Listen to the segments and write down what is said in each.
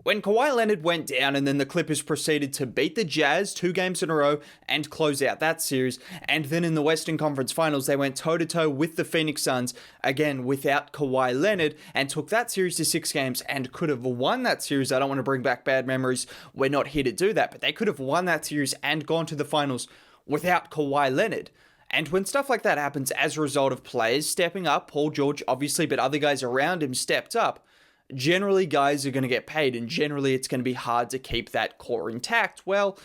When Kawhi Leonard went down and then the Clippers proceeded to beat the Jazz 2 games in a row and close out that series, and then in the Western Conference Finals they went toe-to-toe with the Phoenix Suns, again without Kawhi Leonard, and took that series to 6 games and could have won that series. I don't want to bring back bad memories, we're not here to do that, but they could have won that series and gone to the finals without Kawhi Leonard. And when stuff like that happens as a result of players stepping up, Paul George obviously, but other guys around him stepped up, generally guys are going to get paid, and generally it's going to be hard to keep that core intact. Well,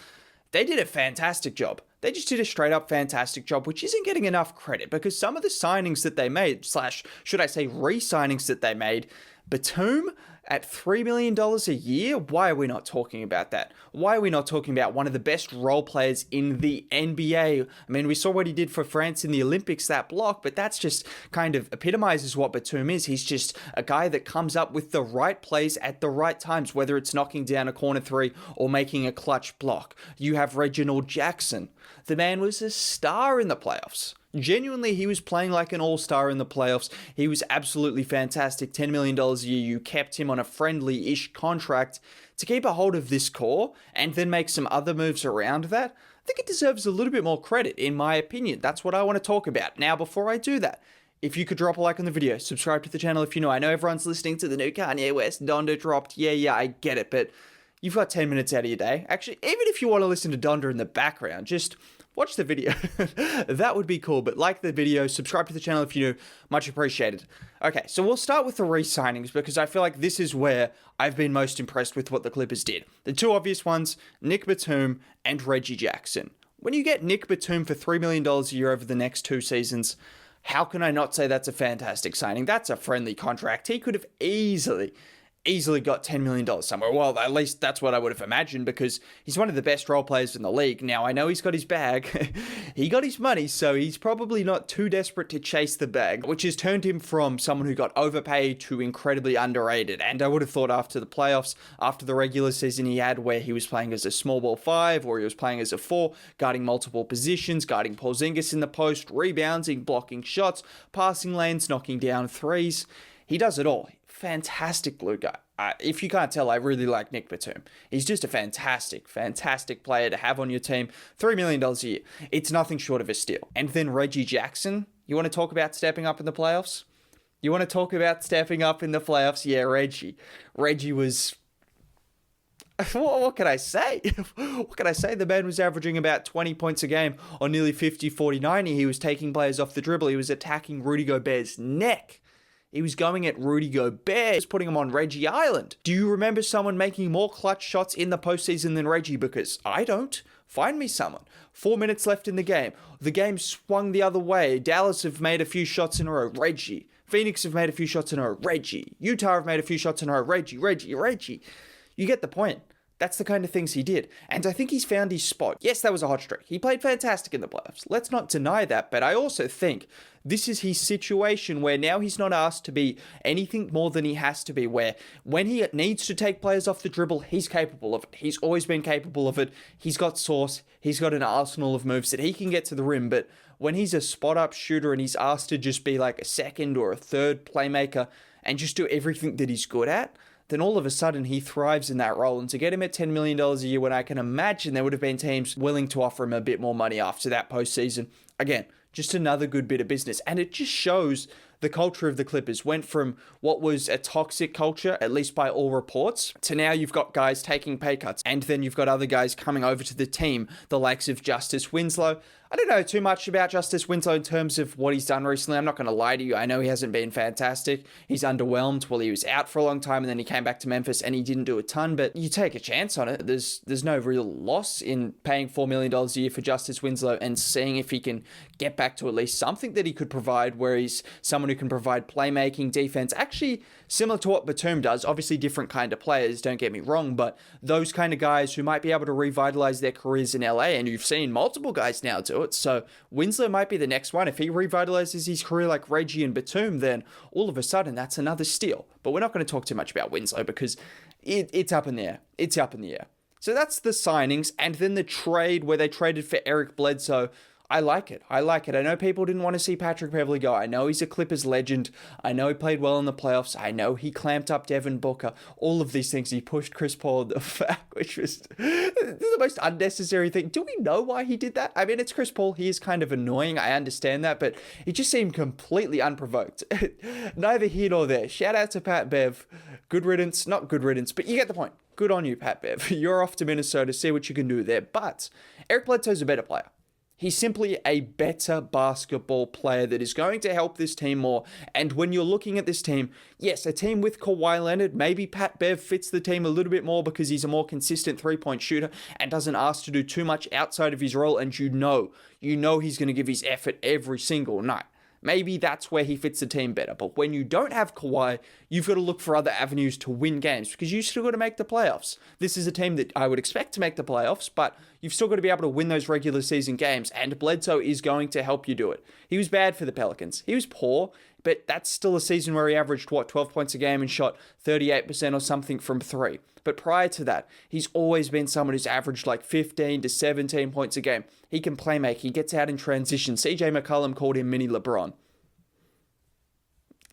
they did a fantastic job. They just did a straight up fantastic job, which isn't getting enough credit because some of the signings that they made, slash, should I say re-signings that they made, Batum at $3 million a year? Why are we not talking about that? Why are we not talking about one of the best role players in the NBA? I mean, we saw what he did for France in the Olympics, that block, but that's just kind of epitomizes what Batum is. He's just a guy that comes up with the right plays at the right times, whether it's knocking down a corner three or making a clutch block. You have Reginald Jackson. The man was a star in the playoffs. Genuinely, he was playing like an all-star in the playoffs. He was absolutely fantastic. $10 million a year. You kept him on a friendly-ish contract to keep a hold of this core and then make some other moves around that. I think it deserves a little bit more credit, in my opinion. That's what I want to talk about. Now, before I do that, if you could drop a like on the video, subscribe to the channel if you know. I know everyone's listening to the new Kanye West Donda dropped. Yeah, I get it, but you've got 10 minutes out of your day. Actually, even if you want to listen to Donda in the background, just watch the video. That would be cool. But like the video, subscribe to the channel if you do. Much appreciated. Okay, so we'll start with the re-signings because I feel like this is where I've been most impressed with what the Clippers did. The two obvious ones, Nick Batum and Reggie Jackson. When you get Nick Batum for $3 million a year over the next 2 seasons, how can I not say that's a fantastic signing? That's a friendly contract. He could have easily got $10 million somewhere. Well, at least that's what I would have imagined because he's one of the best role players in the league. Now, I know he's got his bag. He got his money, so he's probably not too desperate to chase the bag, which has turned him from someone who got overpaid to incredibly underrated. And I would have thought after the playoffs, after the regular season he had where he was playing as a small ball 5 or he was playing as a 4, guarding multiple positions, guarding Porzingis in the post, rebounding, blocking shots, passing lanes, knocking down threes. He does it all. Fantastic blue guy. If you can't tell, I really like Nick Batum. He's just a fantastic player to have on your team. $3 million a year. It's nothing short of a steal. And then Reggie Jackson. You want to talk about stepping up in the playoffs? Yeah, Reggie. Reggie was... What can I say? The man was averaging about 20 points a game on nearly 50-40-90. He was taking players off the dribble. He was attacking Rudy Gobert's neck. He was going at Rudy Gobert, just putting him on Reggie Island. Do you remember someone making more clutch shots in the postseason than Reggie? Because I don't. Find me someone. 4 minutes left in the game. The game swung the other way. Dallas have made a few shots in a row. Reggie. Phoenix have made a few shots in a row. Reggie. Utah have made a few shots in a row. Reggie. You get the point. That's the kind of things he did. And I think he's found his spot. Yes, that was a hot streak. He played fantastic in the playoffs. Let's not deny that. But I also think this is his situation where now he's not asked to be anything more than he has to be. Where when he needs to take players off the dribble, he's capable of it. He's always been capable of it. He's got sauce. He's got an arsenal of moves that he can get to the rim. But when he's a spot-up shooter and he's asked to just be like a second or a third playmaker and just do everything that he's good at, then all of a sudden he thrives in that role. And to get him at $10 million a year when I can imagine there would have been teams willing to offer him a bit more money after that postseason, again, just another good bit of business. And it just shows the culture of the Clippers went from what was a toxic culture, at least by all reports, to now you've got guys taking pay cuts. And then you've got other guys coming over to the team, the likes of Justice Winslow. I don't know too much about Justice Winslow in terms of what he's done recently. I'm not going to lie to you. I know he hasn't been fantastic. He's underwhelmed. Well, he was out for a long time and then he came back to Memphis and he didn't do a ton, but you take a chance on it. There's no real loss in paying $4 million a year for Justice Winslow and seeing if he can get back to at least something that he could provide, where he's someone who can provide playmaking, defense, actually similar to what Batum does. Obviously different kind of players, don't get me wrong, but those kind of guys who might be able to revitalize their careers in LA, and you've seen multiple guys now do it. So Winslow might be the next one. If he revitalizes his career like Reggie and Batum, then all of a sudden that's another steal. But we're not going to talk too much about Winslow because it's up in the air. It's up in the air. So that's the signings. And then the trade where they traded for Eric Bledsoe. I like it. I like it. I know people didn't want to see Patrick Beverley go. I know he's a Clippers legend. I know he played well in the playoffs. I know he clamped up Devin Booker. All of these things. He pushed Chris Paul in the back, which was the most unnecessary thing. Do we know why he did that? I mean, it's Chris Paul. He is kind of annoying. I understand that, but he just seemed completely unprovoked. Neither here nor there. Shout out to Pat Bev. Good riddance. Not good riddance, but you get the point. Good on you, Pat Bev. You're off to Minnesota. See what you can do there. But Eric Bledsoe's a better player. He's simply a better basketball player that is going to help this team more. And when you're looking at this team, yes, a team with Kawhi Leonard, maybe Pat Bev fits the team a little bit more because he's a more consistent three-point shooter and doesn't ask to do too much outside of his role. And you know he's going to give his effort every single night. Maybe that's where he fits the team better. But when you don't have Kawhi, you've got to look for other avenues to win games because you still got to make the playoffs. This is a team that I would expect to make the playoffs, but you've still got to be able to win those regular season games, and Bledsoe is going to help you do it. He was bad for the Pelicans. He was poor, but that's still a season where he averaged, 12 points a game and shot 38% or something from three. But prior to that, he's always been someone who's averaged like 15 to 17 points a game. He can play make. He gets out in transition. CJ McCollum called him mini LeBron.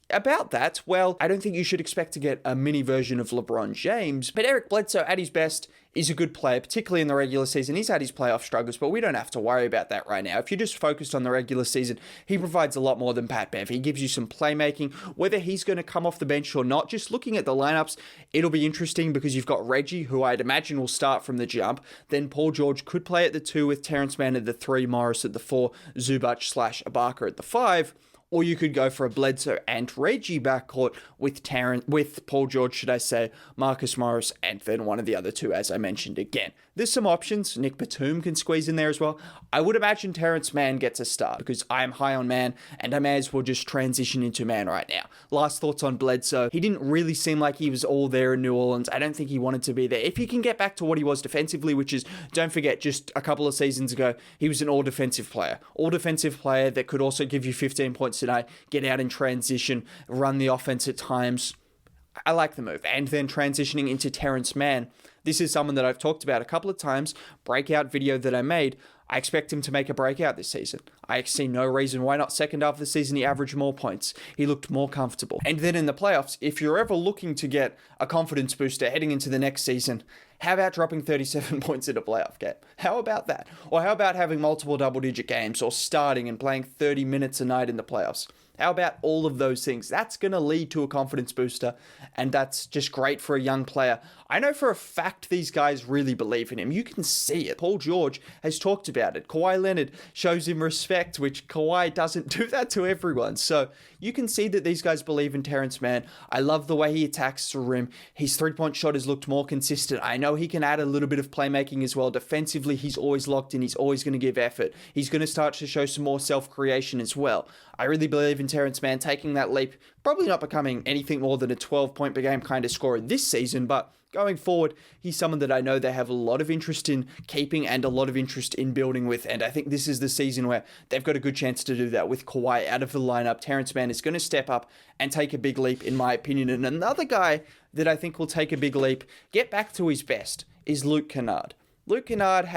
About that, well, I don't think you should expect to get a mini version of LeBron James, but Eric Bledsoe at his best is a good player, particularly in the regular season. He's had his playoff struggles, but we don't have to worry about that right now. If you're just focused on the regular season, he provides a lot more than Pat Bev. He gives you some playmaking, whether he's going to come off the bench or not. Just looking at the lineups, it'll be interesting because you've got Reggie, who I'd imagine will start from the jump. Then Paul George could play at the 2 with Terance Mann at the 3, Morris at the 4, Zubac/Ibaka at the 5. Or you could go for a Bledsoe and Reggie backcourt with Paul George, Marcus Morris, and then one of the other two, as I mentioned again. There's some options. Nick Batum can squeeze in there as well. I would imagine Terance Mann gets a start because I am high on Mann, and I may as well just transition into Mann right now. Last thoughts on Bledsoe. He didn't really seem like he was all there in New Orleans. I don't think he wanted to be there. If he can get back to what he was defensively, which is, don't forget, just a couple of seasons ago, he was an all-defensive player. All-defensive player that could also give you 15 points today, get out in transition, run the offense at times. I like the move. And then transitioning into Terance Mann. This is someone that I've talked about a couple of times. Breakout video that I made. I expect him to make a breakout this season. I see no reason why not. Second half of the season, he averaged more points. He looked more comfortable. And then in the playoffs, if you're ever looking to get a confidence booster heading into the next season, how about dropping 37 points in a playoff game? How about that? Or how about having multiple double-digit games or starting and playing 30 minutes a night in the playoffs? How about all of those things? That's going to lead to a confidence booster, and that's just great for a young player. I know for a fact these guys really believe in him. You can see it. Paul George has talked about it. Kawhi Leonard shows him respect, which Kawhi doesn't do that to everyone. So you can see that these guys believe in Terance Mann. I love the way he attacks the rim. His three-point shot has looked more consistent. I know he can add a little bit of playmaking as well. Defensively, he's always locked in. He's always going to give effort. He's going to start to show some more self-creation as well. I really believe in Terance Mann taking that leap, probably not becoming anything more than a 12-point per game kind of scorer this season, but going forward, he's someone that I know they have a lot of interest in keeping and a lot of interest in building with, and I think this is the season where they've got a good chance to do that with Kawhi out of the lineup. Terance Mann is going to step up and take a big leap, in my opinion, and another guy that I think will take a big leap, get back to his best, is Luke Kennard. Luke Kennard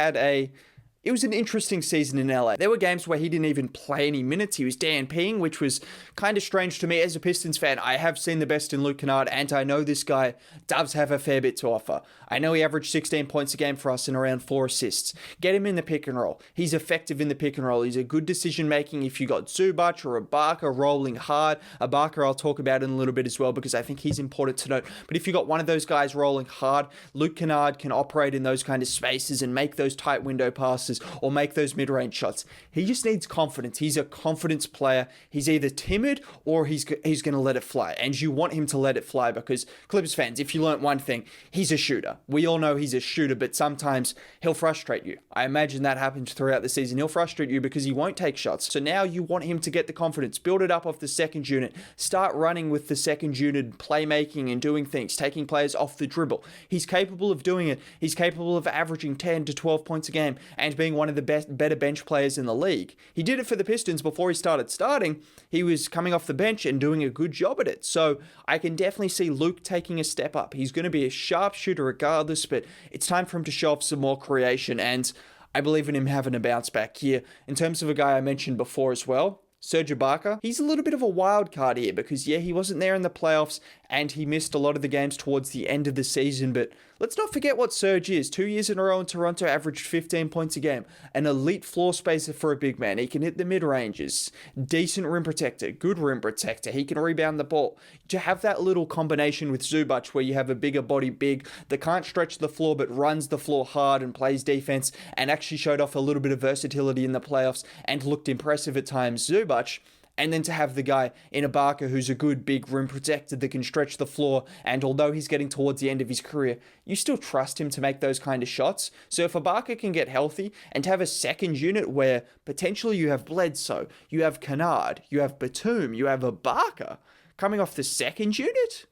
it was an interesting season in LA. There were games where he didn't even play any minutes. He was DNPing, which was kind of strange to me as a Pistons fan. I have seen the best in Luke Kennard, and I know this guy does have a fair bit to offer. I know he averaged 16 points a game for us and around 4 assists. Get him in the pick and roll. He's effective in the pick and roll. He's a good decision-making if you got Zubac or Ibaka rolling hard. Ibaka I'll talk about in a little bit as well because I think he's important to note. But if you got one of those guys rolling hard, Luke Kennard can operate in those kind of spaces and make those tight window passes or make those mid-range shots. He just needs confidence. He's a confidence player. He's either timid or he's going to let it fly. And you want him to let it fly because Clippers fans, if you learnt one thing, he's a shooter. We all know he's a shooter, but sometimes he'll frustrate you. I imagine that happens throughout the season. He'll frustrate you because he won't take shots. So now you want him to get the confidence, build it up off the second unit, start running with the second unit, playmaking and doing things, taking players off the dribble. He's capable of doing it. He's capable of averaging 10 to 12 points a game and being one of the better bench players in the league. He did it for the Pistons before he started starting. He was coming off the bench and doing a good job at it. So I can definitely see Luke taking a step up. He's going to be a sharp shooter regardless, but it's time for him to show off some more creation. And I believe in him having a bounce back here. In terms of a guy I mentioned before as well, Serge Ibaka, he's a little bit of a wild card here because, yeah, he wasn't there in the playoffs and he missed a lot of the games towards the end of the season, but let's not forget what Serge is. 2 years in a row in Toronto, averaged 15 points a game. An elite floor spacer for a big man. He can hit the mid-ranges. Decent rim protector. Good rim protector. He can rebound the ball. To have that little combination with Zubac where you have a bigger body big that can't stretch the floor but runs the floor hard and plays defense and actually showed off a little bit of versatility in the playoffs and looked impressive at times, Zubac. And then to have the guy in Ibaka who's a good big rim protector that can stretch the floor, and although he's getting towards the end of his career, you still trust him to make those kind of shots. So if Ibaka can get healthy and have a second unit where potentially you have Bledsoe, you have Kennard, you have Batum, you have Ibaka coming off the second unit,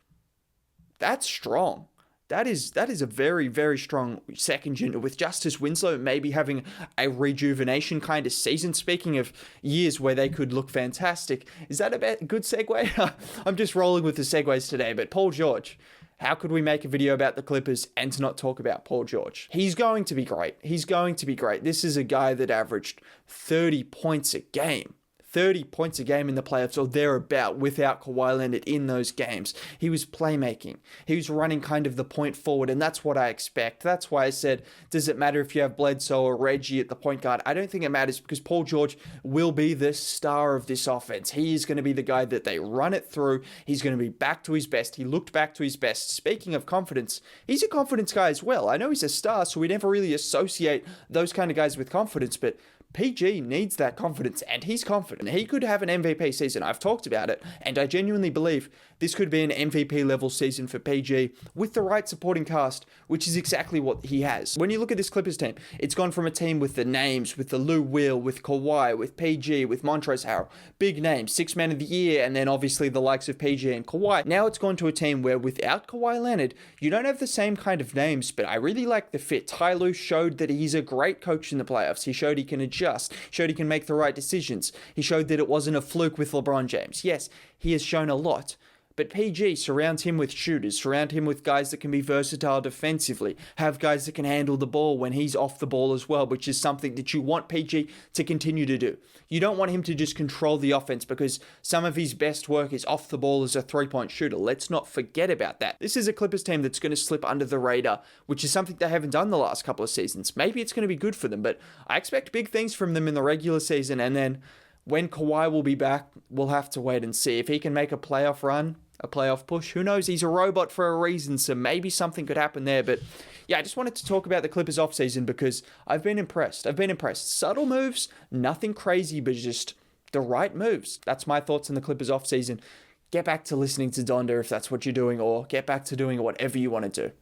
that's strong. That is a very, very strong second unit with Justice Winslow maybe having a rejuvenation kind of season. Speaking of years where they could look fantastic, is that a good segue? I'm just rolling with the segues today, but Paul George. How could we make a video about the Clippers and not talk about Paul George? He's going to be great. He's going to be great. This is a guy that averaged 30 points a game. 30 points a game in the playoffs or thereabout without Kawhi Leonard in those games. He was playmaking. He was running kind of the point forward, and that's what I expect. That's why I said, does it matter if you have Bledsoe or Reggie at the point guard? I don't think it matters because Paul George will be the star of this offense. He is going to be the guy that they run it through. He's going to be back to his best. He looked back to his best. Speaking of confidence, he's a confidence guy as well. I know he's a star, so we never really associate those kind of guys with confidence, but PG needs that confidence, and he's confident. He could have an MVP season. I've talked about it, and I genuinely believe this could be an MVP level season for PG with the right supporting cast, which is exactly what he has. When you look at this Clippers team, it's gone from a team with the names, with the Lou Will, with Kawhi, with PG, with Montrezl Harrell, big names, 6 man of the year, and then obviously the likes of PG and Kawhi. Now it's gone to a team where without Kawhi Leonard, you don't have the same kind of names, but I really like the fit. Ty Lue showed that he's a great coach in the playoffs. He showed he can adjust, showed he can make the right decisions. He showed that it wasn't a fluke with LeBron James. Yes, he has shown a lot. But PG surrounds him with shooters, surround him with guys that can be versatile defensively, have guys that can handle the ball when he's off the ball as well, which is something that you want PG to continue to do. You don't want him to just control the offense because some of his best work is off the ball as a three-point shooter. Let's not forget about that. This is a Clippers team that's going to slip under the radar, which is something they haven't done the last couple of seasons. Maybe it's going to be good for them, but I expect big things from them in the regular season, and then when Kawhi will be back, we'll have to wait and see. If he can make a playoff run, a playoff push, who knows? He's a robot for a reason, so maybe something could happen there. But yeah, I just wanted to talk about the Clippers offseason because I've been impressed. Subtle moves, nothing crazy, but just the right moves. That's my thoughts on the Clippers offseason. Get back to listening to Donda if that's what you're doing, or get back to doing whatever you want to do.